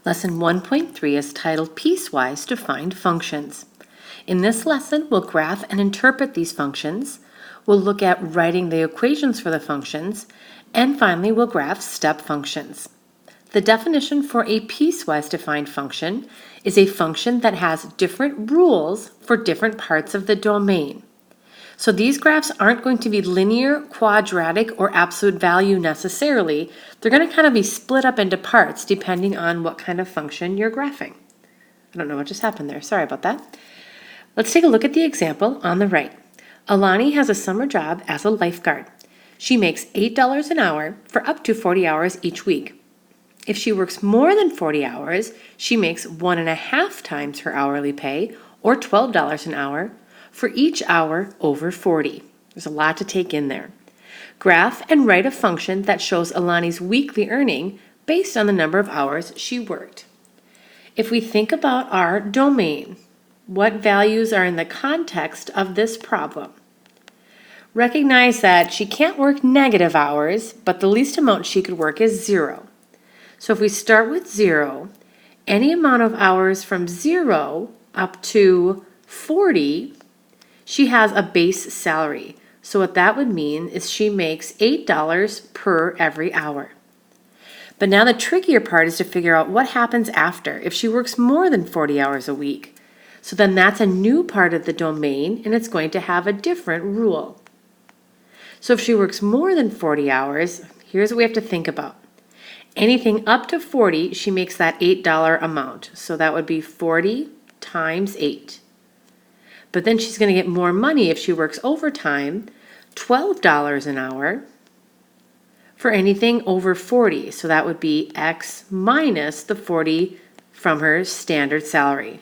Lesson 1.3 is titled Piecewise to Find Functions. In this lesson, we'll graph and interpret these functions. We'll look at writing the equations for the functions. And finally, we'll graph step functions. The definition for a piecewise defined function is a function that has different rules for different parts of the domain. So these graphs aren't going to be linear, quadratic, or absolute value necessarily. They're going to kind of be split up into parts depending on what kind of function you're graphing. I don't know what just happened there. Sorry about that. Let's take a look at the example on the right. Alani has a summer job as a lifeguard. She makes $8 an hour for up to 40 hours each week. If she works more than 40 hours, she makes 1.5 times her hourly pay, or $12 an hour, for each hour over 40. There's a lot to take in there. Graph and write a function that shows Alani's weekly earning based on the number of hours she worked. If we think about our domain, what values are in the context of this problem? Recognize that she can't work negative hours, but the least amount she could work is 0. So if we start with 0, any amount of hours from 0 up to 40, she has a base salary. So what that would mean is she makes $8 per every hour. But now the trickier part is to figure out what happens after if she works more than 40 hours a week. So then that's a new part of the domain, and it's going to have a different rule. So if she works more than 40 hours, here's what we have to think about. Anything up to 40, she makes that $8 amount. So that would be 40 times 8. But then she's going to get more money if she works overtime, $12 an hour, for anything over 40. So that would be X minus the 40 from her standard salary.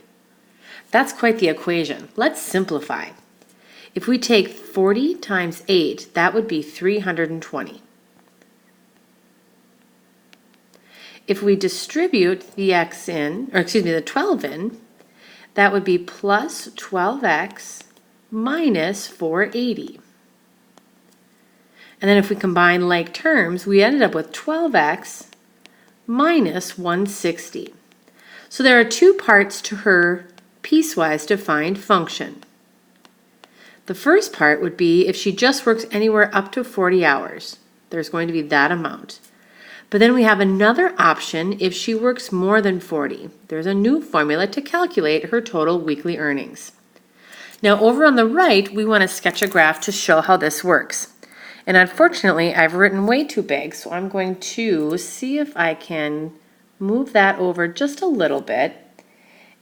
That's quite the equation. Let's simplify. If we take 40 times 8, that would be 320. If we distribute the X in, or excuse me, the 12 in, that would be plus 12x minus 480. And then if we combine like terms, we ended up with 12x minus 160. So there are two parts to her piecewise defined function. The first part would be if she just works anywhere up to 40 hours. There's going to be that amount. But then we have another option if she works more than 40. There's a new formula to calculate her total weekly earnings. Now over on the right, we want to sketch a graph to show how this works. And unfortunately, I've written way too big, so I'm going to see if I can move that over just a little bit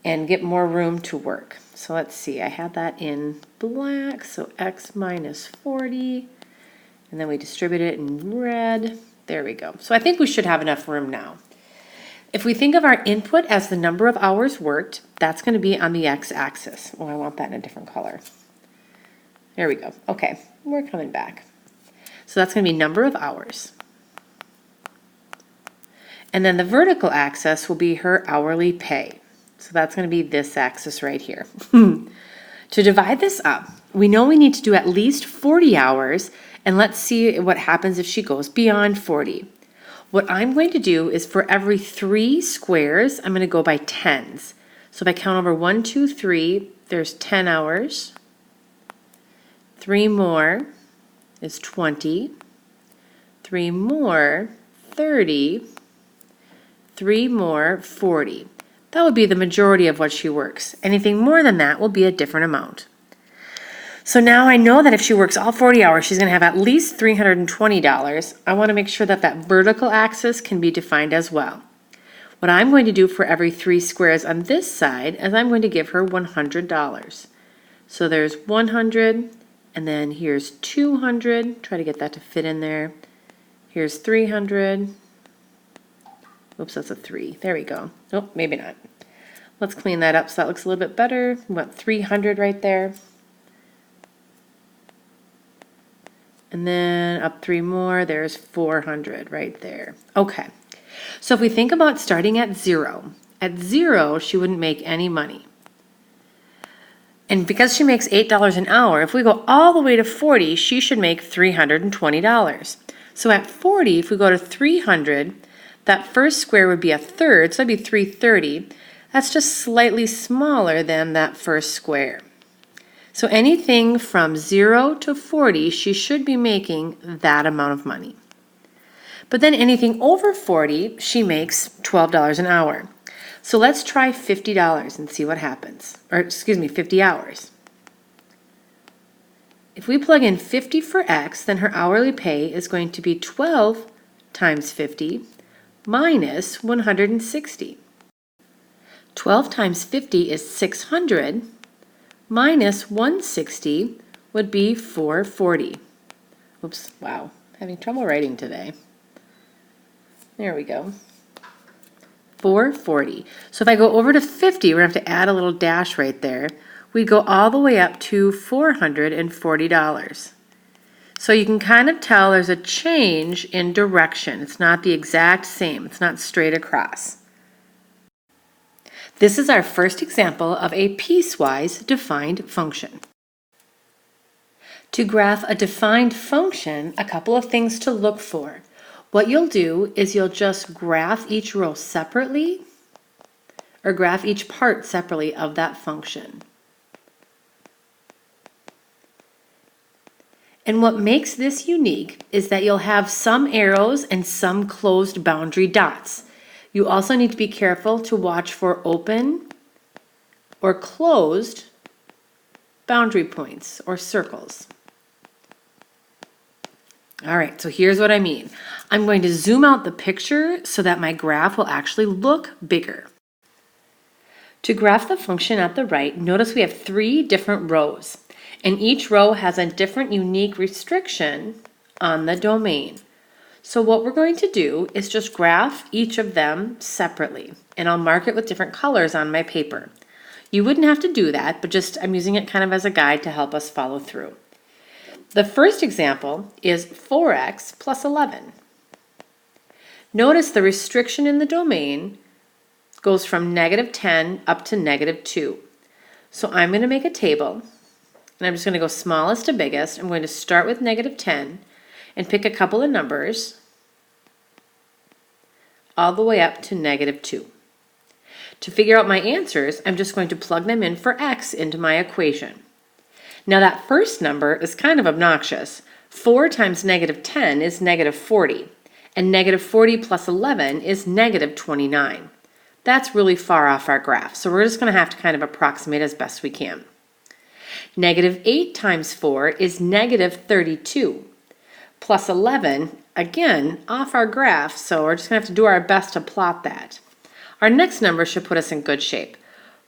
and get more room to work. So let's see, I had that in black, so x minus 40, and then we distribute it in red. There we go. So I think we should have enough room now. If we think of our input as the number of hours worked, that's going to be on the x-axis. Oh, I want that in a different color. There we go. Okay, we're coming back. So that's going to be number of hours. And then the vertical axis will be her hourly pay. So that's going to be this axis right here. To divide this up, we know we need to do at least 40 hours, and let's see what happens if she goes beyond 40. What I'm going to do is for every 3 squares, I'm going to go by tens. So if I count over 1, 2, 3, there's 10 hours. 3 more is 20. 3 more, 30. 3 more, 40. That would be the majority of what she works. Anything more than that will be a different amount. So now I know that if she works all 40 hours, she's going to have at least $320. I want to make sure that that vertical axis can be defined as well. What I'm going to do for every 3 squares on this side is I'm going to give her $100. So there's 100, and then here's 200. Try to get that to fit in there. Here's 300. Oops, that's a 3. There we go. Oh, maybe not. Let's clean that up so that looks a little bit better. We want 300 right there. And then up 3 more, there's 400 right there. Okay, so if we think about starting at 0, she wouldn't make any money. And because she makes $8 an hour, if we go all the way to 40, she should make $320. So at 40, if we go to 300, That first square would be a third, so that'd be 330. That's just slightly smaller than that first square. So anything from 0 to 40, she should be making that amount of money. But then anything over 40, she makes $12 an hour. So let's try $50 and see what happens. Or excuse me, 50 hours. If we plug in 50 for X, then her hourly pay is going to be 12 times 50 minus 160. 12 times 50 is 600 minus 160 would be 440. Oops, wow, having trouble writing today. There we go. 440. So if I go over to 50, we're going to have to add a little dash right there. We go all the way up to $440. So you can kind of tell there's a change in direction. It's not the exact same. It's not straight across. This is our first example of a piecewise defined function. To graph a defined function, a couple of things to look for. What you'll do is you'll just graph each row separately or graph each part separately of that function. And what makes this unique is that you'll have some arrows and some closed boundary dots. You also need to be careful to watch for open or closed boundary points or circles. All right, so here's what I mean. I'm going to zoom out the picture so that my graph will actually look bigger. To graph the function at the right, notice we have 3 different rows, and each row has a different unique restriction on the domain. So what we're going to do is just graph each of them separately, and I'll mark it with different colors on my paper. You wouldn't have to do that, but I'm using it kind of as a guide to help us follow through. The first example is 4x plus 11. Notice the restriction in the domain goes from -10 up to -2. So I'm going to make a table, and I'm just going to go smallest to biggest. I'm going to start with -10 and pick a couple of numbers all the way up to -2. To figure out my answers, I'm just going to plug them in for x into my equation. Now that first number is kind of obnoxious. 4 times -10 is -40, and -40 plus 11 is -29. That's really far off our graph, so we're just going to have to kind of approximate as best we can. -8 times 4 is -32, plus 11, again, off our graph, so we're just going to have to do our best to plot that. Our next number should put us in good shape.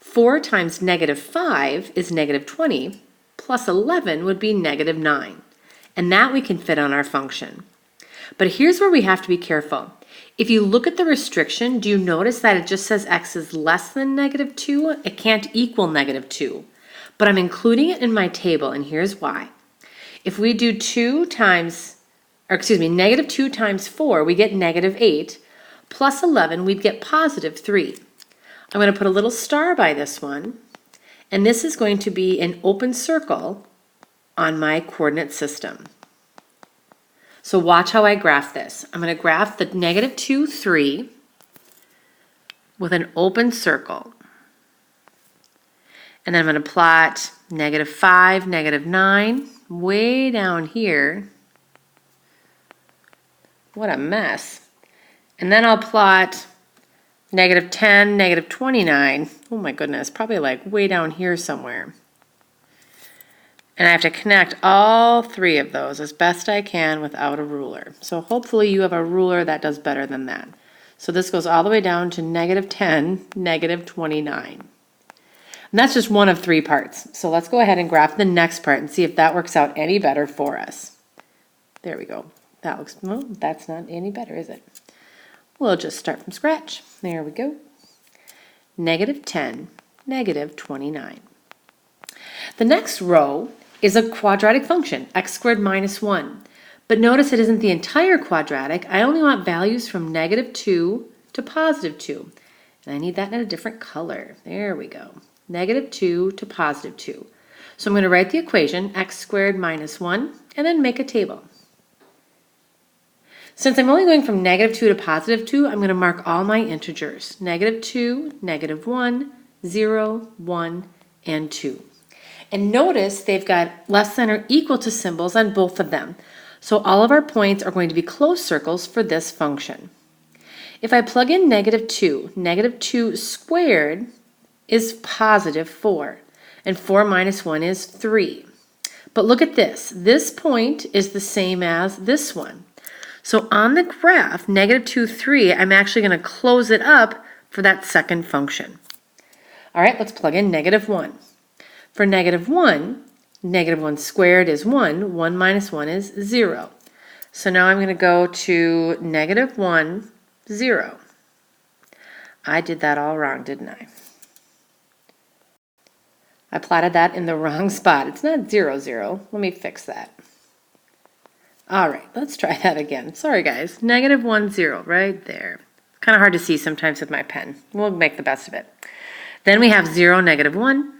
4 times -5 is -20, plus 11 would be -9, and that we can fit on our function. But here's where we have to be careful. If you look at the restriction, do you notice that it just says x is less than -2? It can't equal -2, but I'm including it in my table, and here's why. If we do -2 times 4, we get -8, plus 11, we'd get +3. I'm going to put a little star by this one, and this is going to be an open circle on my coordinate system. So watch how I graph this. I'm going to graph the -2, 3 with an open circle. And then I'm going to plot -5, -9, way down here. What a mess. And then I'll plot -10, -29. Oh my goodness, probably like way down here somewhere. And I have to connect all 3 of those as best I can without a ruler. So hopefully you have a ruler that does better than that. So this goes all the way down to -10, -29. And that's just one of 3 parts. So let's go ahead and graph the next part and see if that works out any better for us. There we go. That looks, well, that's not any better, is it? We'll just start from scratch. There we go. -10, -29. The next row is a quadratic function, x squared minus 1. But notice it isn't the entire quadratic. I only want values from -2 to +2. And I need that in a different color. There we go. -2 to +2. So I'm going to write the equation, x squared minus 1, and then make a table. Since I'm only going from -2 to +2, I'm going to mark all my integers. -2, -1, 0, 1, and 2. And notice they've got less than or equal to symbols on both of them. So all of our points are going to be closed circles for this function. If I plug in -2 squared is +4. And 4 minus 1 is 3. But look at this. This point is the same as this one. So on the graph, -2, 3, I'm actually going to close it up for that second function. All right, let's plug in -1. For -1 squared is 1. 1 minus 1 is 0. So now I'm going to go to -1, 0. I did that all wrong, didn't I? I plotted that in the wrong spot. It's not 0, 0. Let me fix that. All right, let's try that again. Sorry, guys. -1, 0, right there. Kind of hard to see sometimes with my pen. We'll make the best of it. Then we have 0, -1.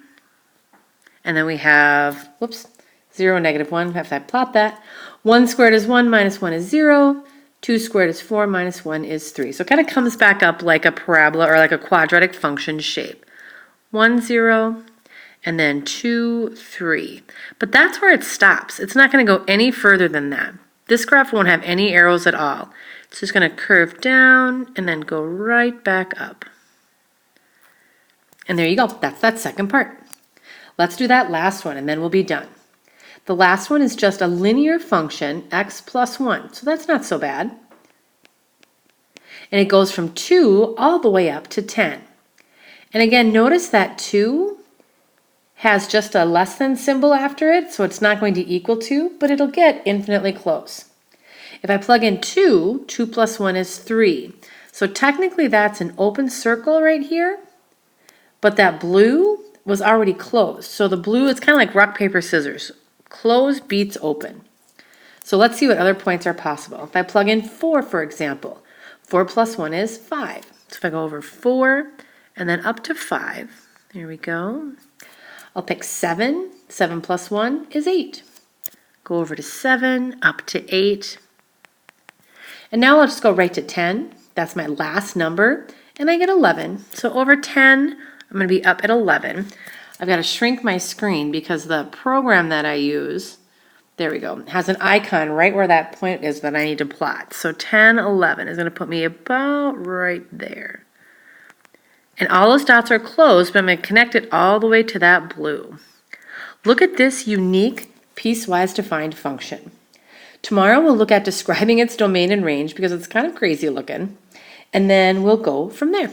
And then we have, 0, -1. If I plot that, 1 squared is 1, minus 1 is 0. 2 squared is 4, minus 1 is 3. So it kind of comes back up like a parabola or like a quadratic function shape. 1, 0. And then 2, 3. But that's where it stops. It's not going to go any further than that. This graph won't have any arrows at all. It's just going to curve down and then go right back up. And there you go. That's that second part. Let's do that last one and then we'll be done. The last one is just a linear function, x plus 1. So that's not so bad. And it goes from 2 all the way up to 10. And again, notice that 2 has just a less than symbol after it, so it's not going to equal 2, but it'll get infinitely close. If I plug in 2, 2 plus 1 is 3. So technically that's an open circle right here, but that blue was already closed. So the blue is kind of like rock, paper, scissors. Close beats open. So let's see what other points are possible. If I plug in 4, for example, 4 plus 1 is 5. So if I go over 4 and then up to 5, there we go. I'll pick 7. 7 plus 1 is 8. Go over to 7, up to 8. And now I'll just go right to 10. That's my last number. And I get 11. So over 10, I'm going to be up at 11. I've got to shrink my screen because the program that I use, there we go, has an icon right where that point is that I need to plot. So 10, 11 is going to put me about right there. And all those dots are closed, but I'm going to connect it all the way to that blue. Look at this unique piecewise defined function. Tomorrow we'll look at describing its domain and range because it's kind of crazy looking. And then we'll go from there.